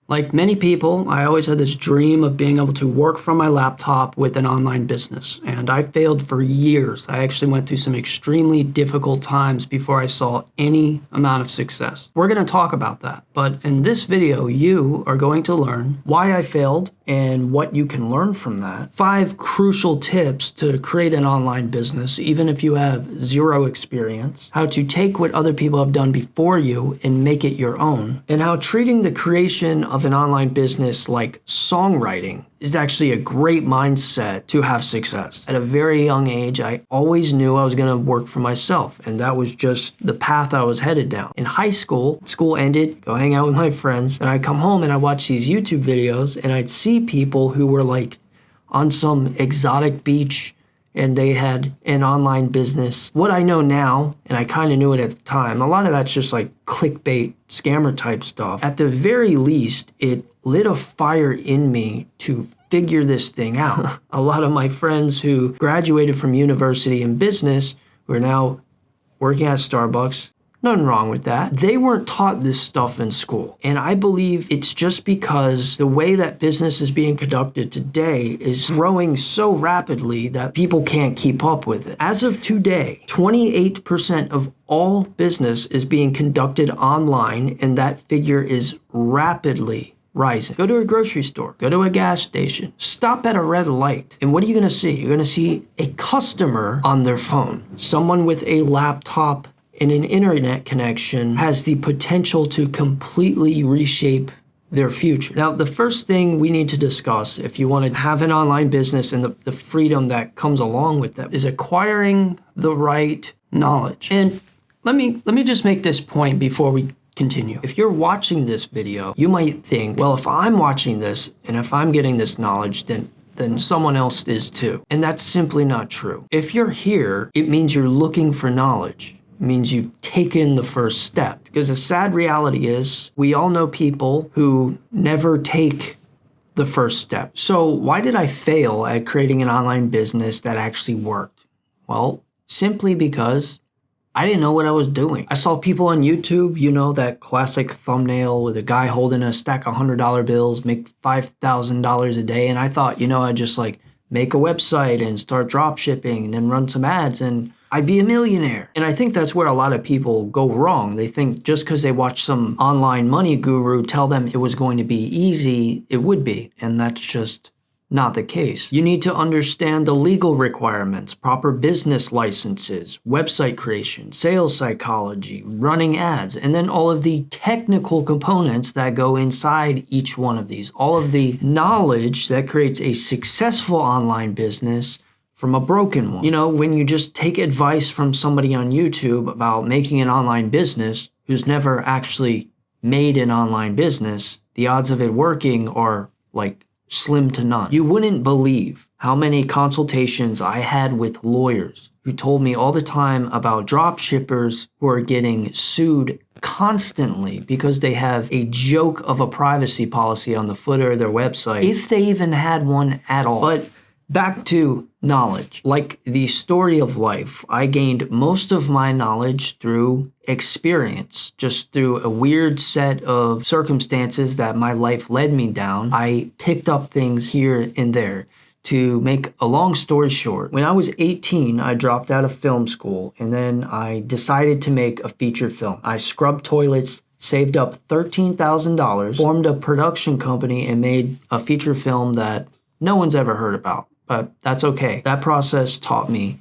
Like many people, I always had this dream of being able to work from my laptop with an online business, and I failed for years. I actually went through some extremely difficult times before I saw any amount of success. We're going to talk about that, but in this video, you are going to learn why I failed and what you can learn from that. 5 crucial tips to create an online business, even if you have 0 experience. How to take what other people have done before you and make it your own. And how treating the creation of an online business like songwriting is actually a great mindset to have success. At a very young age, I always knew I was going to work for myself, and that was just the path I was headed down. In high school ended, go hang out with my friends, and I'd come home and I'd watch these YouTube videos, and I'd see people who were like on some exotic beach and they had an online business. What I know now, and I kind of knew it at the time, a lot of that's just like clickbait, scammer type stuff. At the very least, it lit a fire in me to figure this thing out. A lot of my friends who graduated from university in business who are now working at Starbucks, nothing wrong with that. They weren't taught this stuff in school. And I believe it's just because the way that business is being conducted today is growing so rapidly that people can't keep up with it. As of today, 28% of all business is being conducted online, and that figure is rapidly rising. Go to a grocery store, go to a gas station, stop at a red light, and what are you gonna see? You're gonna see a customer on their phone. Someone with a laptop and an internet connection has the potential to completely reshape their future. Now, the first thing we need to discuss if you want to have an online business and the freedom that comes along with that is acquiring the right knowledge. And let me just make this point before we continue. If you're watching this video, you might think, well, if I'm watching this and if I'm getting this knowledge, then someone else is too. And that's simply not true. If you're here, it means you're looking for knowledge. Means you've taken the first step. Because the sad reality is we all know people who never take the first step. So why did I fail at creating an online business that actually worked? Well, simply because I didn't know what I was doing. I saw people on YouTube, you know, that classic thumbnail with a guy holding a stack of $100 bills, make $5,000 a day. And I thought, I'd just like make a website and start drop shipping and then run some ads and I'd be a millionaire. And I think that's where a lot of people go wrong. They think just because they watch some online money guru tell them it was going to be easy, it would be. And that's just not the case. You need to understand the legal requirements, proper business licenses, website creation, sales psychology, running ads, and then all of the technical components that go inside each one of these. All of the knowledge that creates a successful online business from a broken one. When you just take advice from somebody on YouTube about making an online business who's never actually made an online business, the odds of it working are like slim to none. You wouldn't believe how many consultations I had with lawyers who told me all the time about drop shippers who are getting sued constantly because they have a joke of a privacy policy on the footer of their website, if they even had one at all. But back to knowledge. Like the story of life, I gained most of my knowledge through experience, just through a weird set of circumstances that my life led me down. I picked up things here and there. To make a long story short, when I was 18, I dropped out of film school and then I decided to make a feature film. I scrubbed toilets, saved up $13,000, formed a production company, and made a feature film that no one's ever heard about. But that's okay. That process taught me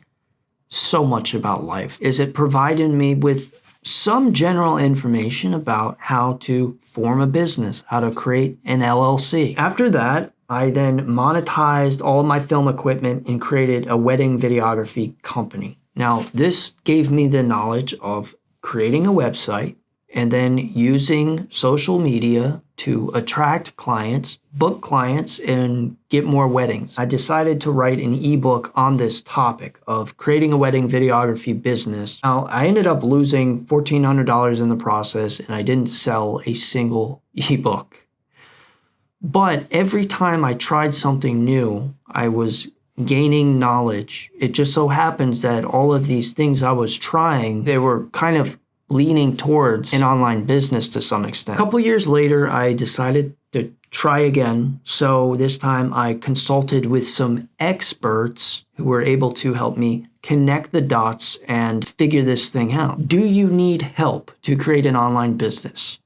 so much about life. It provided me with some general information about how to form a business, how to create an LLC. After that, I then monetized all of my film equipment and created a wedding videography company. Now, this gave me the knowledge of creating a website and then using social media to attract clients, book clients, and get more weddings. I decided to write an ebook on this topic of creating a wedding videography business. Now, I ended up losing $1,400 in the process, and I didn't sell a single ebook. But every time I tried something new, I was gaining knowledge. It just so happens that all of these things I was trying, they were kind of leaning towards an online business to some extent. A couple years later, I decided to try again. So this time I consulted with some experts who were able to help me connect the dots and figure this thing out. Do you need help to create an online business?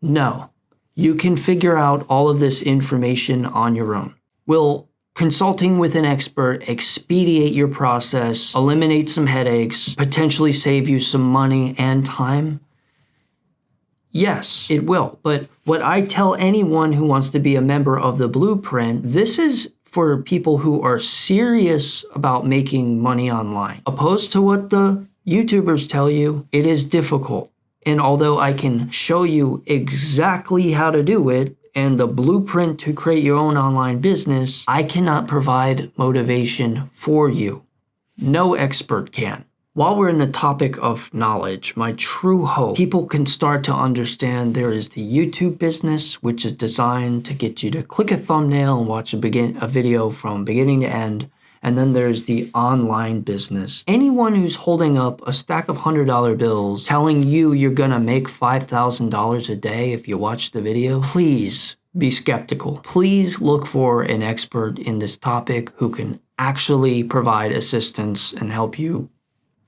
No. You can figure out all of this information on your own. Will consulting with an expert expedite your process, eliminate some headaches, potentially save you some money and time? Yes, it will. But what I tell anyone who wants to be a member of the Blueprint, this is for people who are serious about making money online. Opposed to what the YouTubers tell you, it is difficult. And although I can show you exactly how to do it and the blueprint to create your own online business, I cannot provide motivation for you. No expert can. While we're in the topic of knowledge, my true hope, people can start to understand there is the YouTube business, which is designed to get you to click a thumbnail and watch a video from beginning to end. And then there's the online business. Anyone who's holding up a stack of $100 bills telling you you're gonna make $5,000 a day if you watch the video, please be skeptical. Please look for an expert in this topic who can actually provide assistance and help you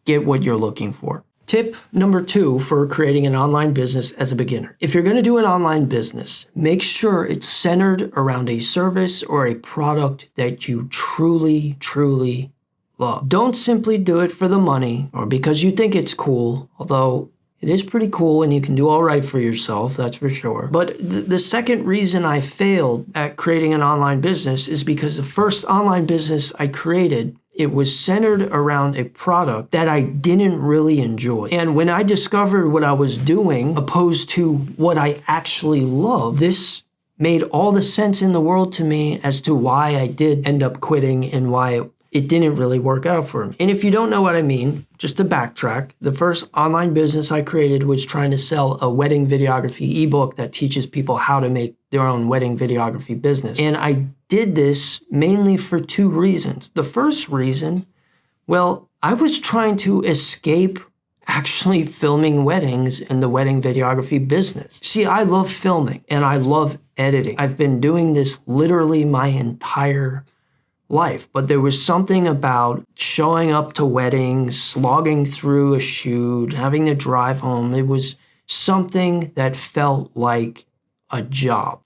get what you're looking for. Tip number 2 for creating an online business as a beginner. If you're going to do an online business, make sure it's centered around a service or a product that you truly, truly love. Don't simply do it for the money or because you think it's cool, although it is pretty cool and you can do all right for yourself, that's for sure. But the second reason I failed at creating an online business is because the first online business I created, it was centered around a product that I didn't really enjoy. And when I discovered what I was doing opposed to what I actually love, this made all the sense in the world to me as to why I did end up quitting and why it didn't really work out for me. And if you don't know what I mean, just to backtrack, the first online business I created was trying to sell a wedding videography ebook that teaches people how to make their own wedding videography business. And I did this mainly for 2 reasons. The first reason, well, I was trying to escape actually filming weddings in the wedding videography business. See, I love filming and I love editing. I've been doing this literally my entire life, but there was something about showing up to weddings, slogging through a shoot, having to drive home. It was something that felt like a job.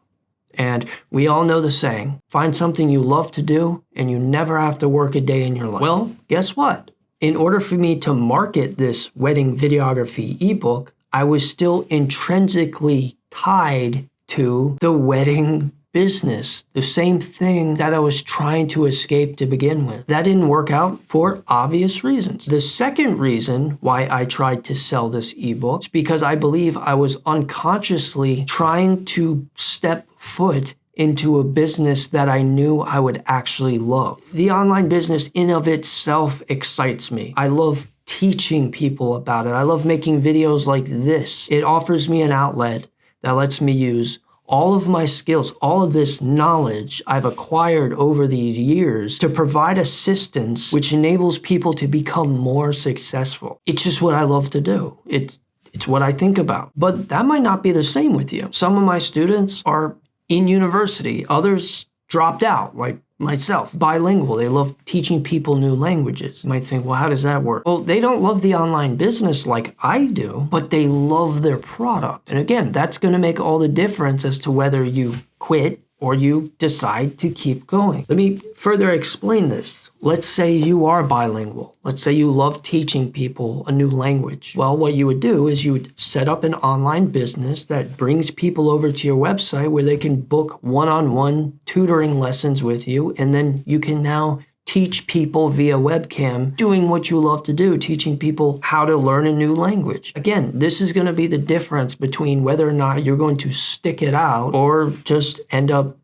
And we all know the saying, find something you love to do and you never have to work a day in your life. Well, guess what? In order for me to market this wedding videography ebook, I was still intrinsically tied to the wedding business, the same thing that I was trying to escape to begin with. That didn't work out for obvious reasons. The second reason why I tried to sell this ebook is because I believe I was unconsciously trying to step foot into a business that I knew I would actually love. The online business in of itself excites me. I love teaching people about it. I love making videos like this. It offers me an outlet that lets me use all of my skills, all of this knowledge I've acquired over these years to provide assistance, which enables people to become more successful. It's just what I love to do. It's what I think about. But that might not be the same with you. Some of my students are in university. Others dropped out, like myself. Bilingual. They love teaching people new languages. You might think, well, how does that work? Well, they don't love the online business like I do, but they love their product. And again, that's going to make all the difference as to whether you quit or you decide to keep going. Let me further explain this. Let's say you are bilingual. Let's say you love teaching people a new language. Well, what you would do is you would set up an online business that brings people over to your website where they can book one-on-one tutoring lessons with you, and then you can now teach people via webcam doing what you love to do, teaching people how to learn a new language. Again, this is going to be the difference between whether or not you're going to stick it out or just end up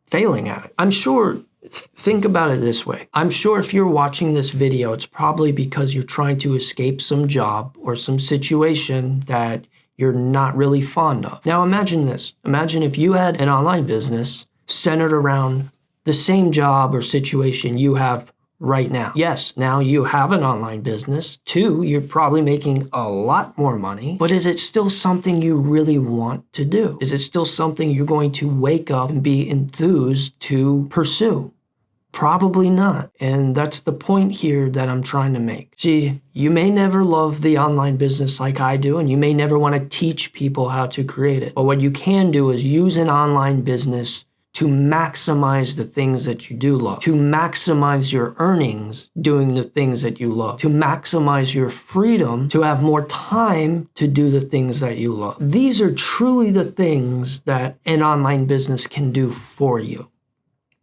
failing at it. I'm sure. Think about it this way. I'm sure if you're watching this video, it's probably because you're trying to escape some job or some situation that you're not really fond of. Now imagine this. Imagine if you had an online business centered around the same job or situation you have right now. Yes, now you have an online business. 2, you're probably making a lot more money, but is it still something you really want to do? Is it still something you're going to wake up and be enthused to pursue? Probably not. And that's the point here that I'm trying to make. See, you may never love the online business like I do, and you may never want to teach people how to create it. But what you can do is use an online business to maximize the things that you do love, to maximize your earnings doing the things that you love, to maximize your freedom to have more time to do the things that you love. These are truly the things that an online business can do for you.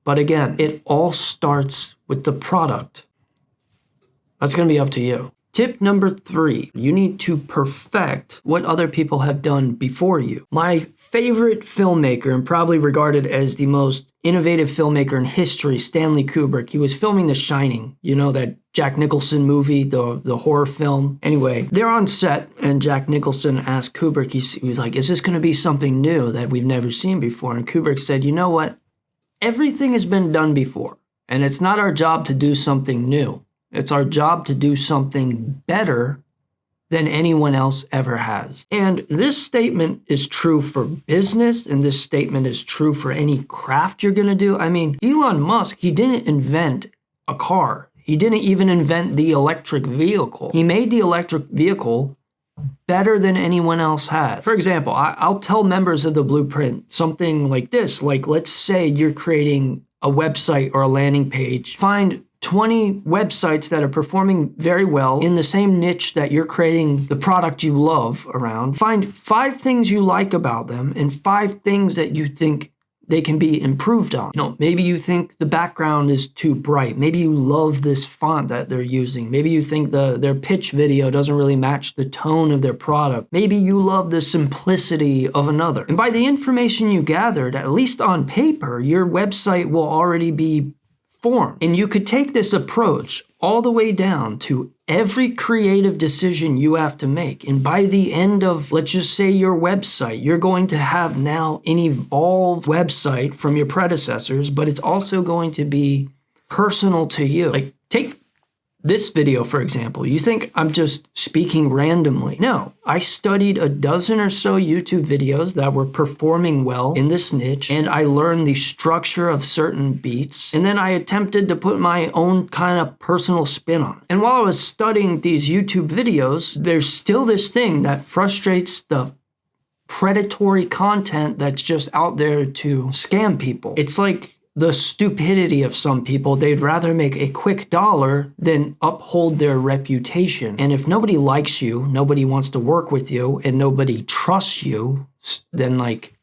But again, it all starts with the product. That's going to be up to you. Tip number 3, you need to perfect what other people have done before you. My favorite filmmaker, and probably regarded as the most innovative filmmaker in history, Stanley Kubrick, he was filming The Shining. You know, that Jack Nicholson movie, the horror film. Anyway, they're on set, and Jack Nicholson asked Kubrick, he was like, is this going to be something new that we've never seen before? And Kubrick said, you know what? Everything has been done before, and it's not our job to do something new. It's our job to do something better than anyone else ever has. And this statement is true for business, and this statement is true for any craft you're going to do. I mean, Elon Musk, he didn't invent a car. He didn't even invent the electric vehicle. He made the electric vehicle better than anyone else has. For example, I'll tell members of the Blueprint something like this. Like, let's say you're creating a website or a landing page. Find 20 websites that are performing very well in the same niche that you're creating the product you love around. Find 5 things you like about them and 5 things that you think they can be improved on. You know, maybe you think the background is too bright. Maybe you love this font that they're using. Maybe you think their pitch video doesn't really match the tone of their product. Maybe you love the simplicity of another. And by the information you gathered, at least on paper, your website will already be formed. And you could take this approach all the way down to every creative decision you have to make. And by the end of, let's just say, your website, you're going to have now an evolved website from your predecessors, but it's also going to be personal to you. Like, take this video, for example. You think I'm just speaking randomly. No, I studied a dozen or so YouTube videos that were performing well in this niche, and I learned the structure of certain beats, and then I attempted to put my own kind of personal spin on it. And while I was studying these YouTube videos, there's still this thing that frustrates the predatory content that's just out there to scam people. It's like the stupidity of some people. They'd rather make a quick dollar than uphold their reputation. And if nobody likes you, nobody wants to work with you, and nobody trusts you, then like,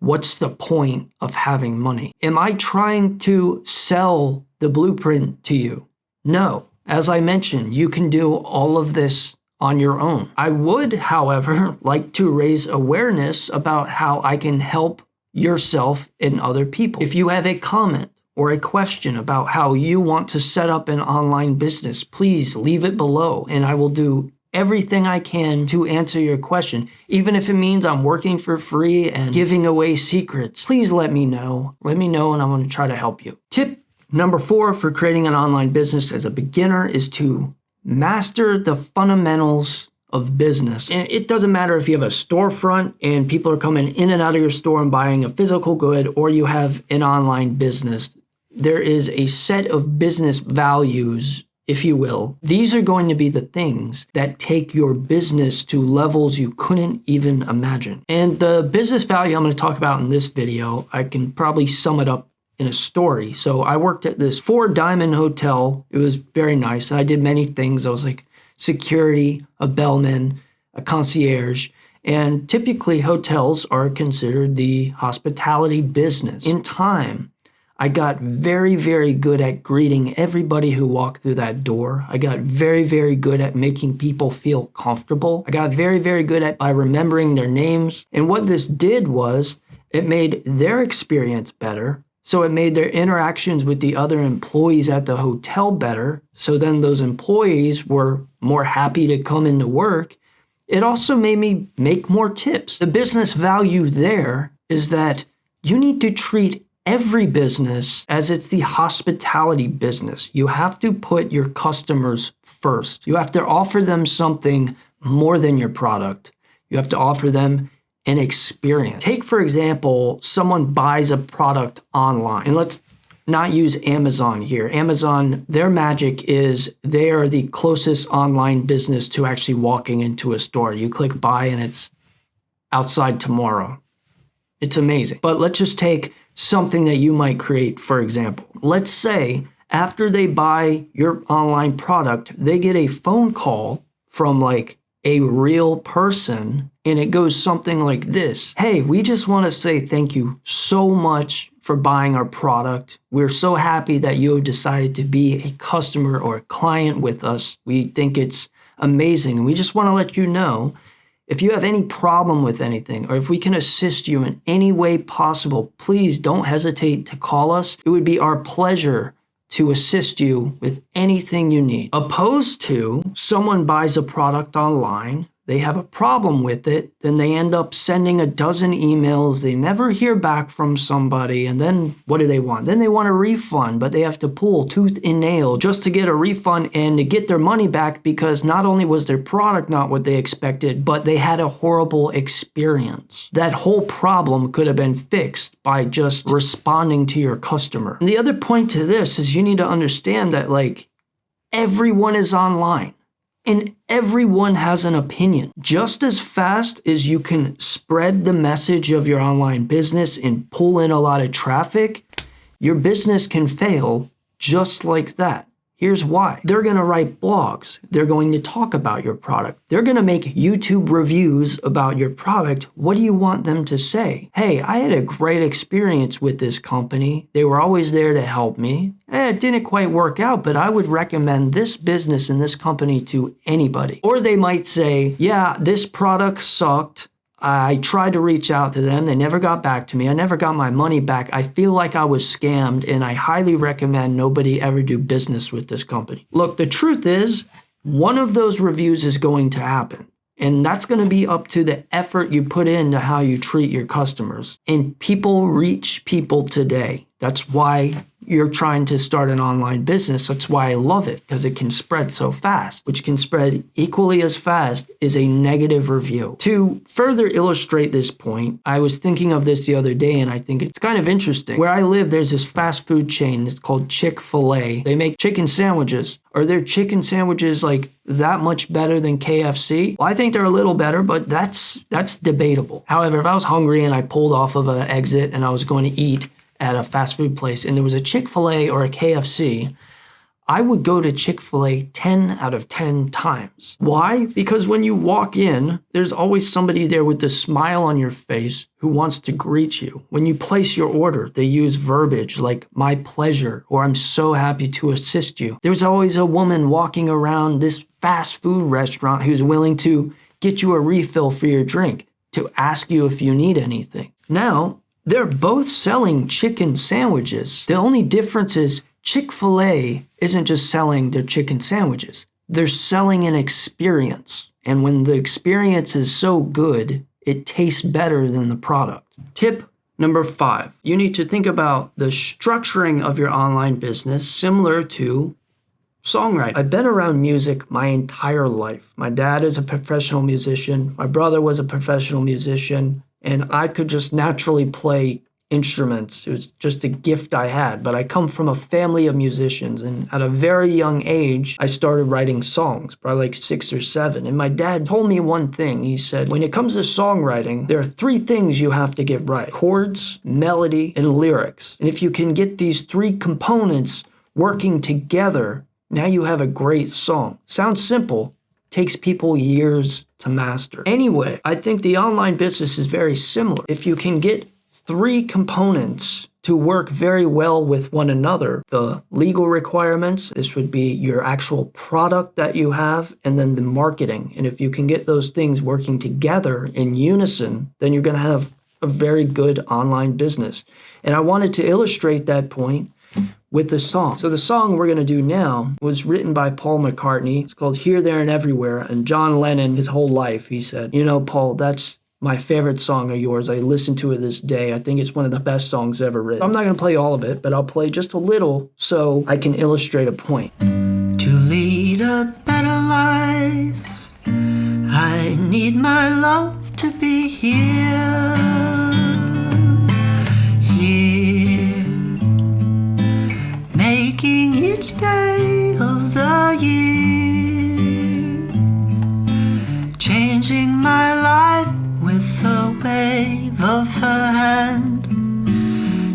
what's the point of having money? Am I trying to sell the Blueprint to you? No. As I mentioned, you can do all of this on your own. I would, however, like to raise awareness about how I can help yourself and other people. If you have a comment or a question about how you want to set up an online business, please leave it below, and I will do everything I can to answer your question. Even if it means I'm working for free and giving away secrets, please let me know. Let me know, and I'm going to try to help you. Tip number 4 for creating an online business as a beginner is to master the fundamentals of business. And it doesn't matter if you have a storefront and people are coming in and out of your store and buying a physical good, or you have an online business. There is a set of business values, if you will. These are going to be the things that take your business to levels you couldn't even imagine. And the business value I'm going to talk about in this video, I can probably sum it up in a story. So I worked at this 4-diamond hotel. It was very nice. And I did many things. I was like security, a bellman, a concierge, and typically hotels are considered the hospitality business. In time, I got very, very good at greeting everybody who walked through that door. I got very, very good at making people feel comfortable. I got very, very good at by remembering their names. And what this did was it made their experience better. So it made their interactions with the other employees at the hotel better. So then those employees were more happy to come into work. It also made me make more tips. The business value there is that you need to treat every business, as it's the hospitality business, you have to put your customers first. You have to offer them something more than your product. You have to offer them an experience. Take, for example, someone buys a product online, and let's not use Amazon here. Amazon, their magic is they are the closest online business to actually walking into a store. You click buy and it's outside tomorrow. It's amazing. But let's just take something that you might create, for example. Let's say after they buy your online product, they get a phone call from like a real person, and it goes something like this. Hey, we just want to say thank you so much for buying our product. We're so happy that you have decided to be a customer or a client with us. We think it's amazing. And we just want to let you know, if you have any problem with anything, or if we can assist you in any way possible, please don't hesitate to call us. It would be our pleasure to assist you with anything you need. Opposed to someone buys a product online, they have a problem with it, then they end up sending a dozen emails, they never hear back from somebody, and then what do they want? Then they want a refund, but they have to pull tooth and nail just to get a refund and to get their money back, because not only was their product not what they expected, but they had a horrible experience. That whole problem could have been fixed by just responding to your customer. And the other point to this is you need to understand that like everyone is online. And everyone has an opinion. Just as fast as you can spread the message of your online business and pull in a lot of traffic, your business can fail just like that. Here's why. They're going to write blogs. They're going to talk about your product. They're going to make YouTube reviews about your product. What do you want them to say? Hey, I had a great experience with this company. They were always there to help me. It didn't quite work out, but I would recommend this business and this company to anybody. Or they might say, yeah, this product sucked. I tried to reach out to them. They never got back to me. I never got my money back. I feel like I was scammed, and I highly recommend nobody ever do business with this company. Look, the truth is, one of those reviews is going to happen. And that's going to be up to the effort you put into how you treat your customers. And people reach people today. That's why you're trying to start an online business. That's why I love it, because it can spread so fast, which can spread equally as fast as a negative review. To further illustrate this point, I was thinking of this the other day, and I think it's kind of interesting. Where I live, there's this fast food chain. It's called Chick-fil-A. They make chicken sandwiches. Are their chicken sandwiches like that much better than KFC? Well, I think they're a little better, but that's debatable. However, if I was hungry and I pulled off of an exit and I was going to eat at a fast food place and there was a Chick-fil-A or a KFC, I would go to Chick-fil-A 10 out of 10 times. Why? Because when you walk in, there's always somebody there with a smile on your face who wants to greet you. When you place your order, they use verbiage like my pleasure or I'm so happy to assist you. There's always a woman walking around this fast food restaurant who's willing to get you a refill for your drink, to ask you if you need anything. Now, they're both selling chicken sandwiches. The only difference is Chick-fil-A isn't just selling their chicken sandwiches. They're selling an experience. And when the experience is so good, it tastes better than the product. Tip number 5. You need to think about the structuring of your online business similar to songwriting. I've been around music my entire life. My dad is a professional musician. My brother was a professional musician. And I could just naturally play instruments. It was just a gift I had. But I come from a family of musicians. And at a very young age, I started writing songs, probably like 6 or 7. And my dad told me one thing. He said, when it comes to songwriting, there are 3 things you have to get right: chords, melody, and lyrics. And if you can get these 3 components working together, now you have a great song. Sounds simple. Takes people years to master. Anyway, I think the online business is very similar. If you can get 3 components to work very well with one another, the legal requirements, this would be your actual product that you have, and then the marketing. And if you can get those things working together in unison, then you're going to have a very good online business. And I wanted to illustrate that point with the song. So the song we're going to do now was written by Paul McCartney. It's called Here, There, and Everywhere. And John Lennon, his whole life, he said, you know, Paul, that's my favorite song of yours. I listen to it this day. I think it's one of the best songs ever written. I'm not going to play all of it, but I'll play just a little so I can illustrate a point. To lead a better life, I need my love to be here, making each day of the year, changing my life with a wave of her hand.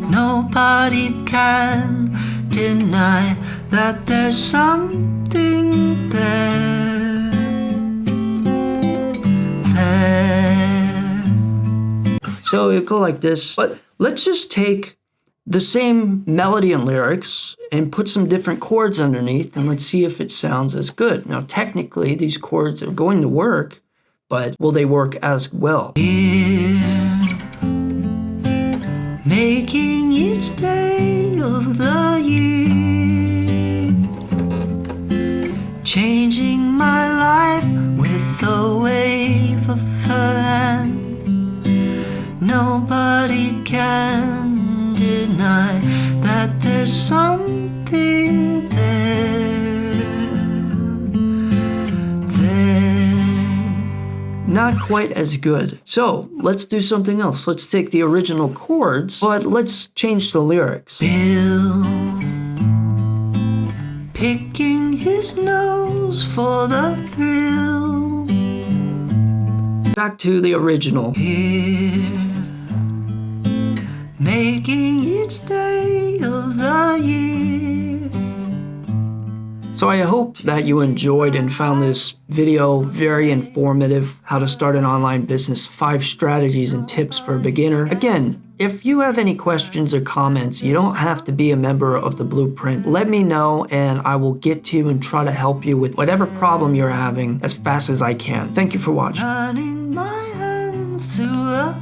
Nobody can deny that there's something there. So it'll go like this, but let's just take the same melody and lyrics and put some different chords underneath, and let's see if it sounds as good. Now, technically, these chords are going to work, but will they work as well? Here, making each day of the year, changing my life with a wave of her hand. Nobody can deny that there's something there. Not quite as good. So let's do something else. Let's take the original chords, but let's change the lyrics. Bill, picking his nose for the thrill. Back to the original. Here, making each day of the year. So I hope that you enjoyed and found this video very informative. How to start an online business, 5 strategies and tips for a beginner. Again, if you have any questions or comments, you don't have to be a member of the Blueprint. Let me know and I will get to you and try to help you with whatever problem you're having as fast as I can. Thank you for watching. Running my hands through a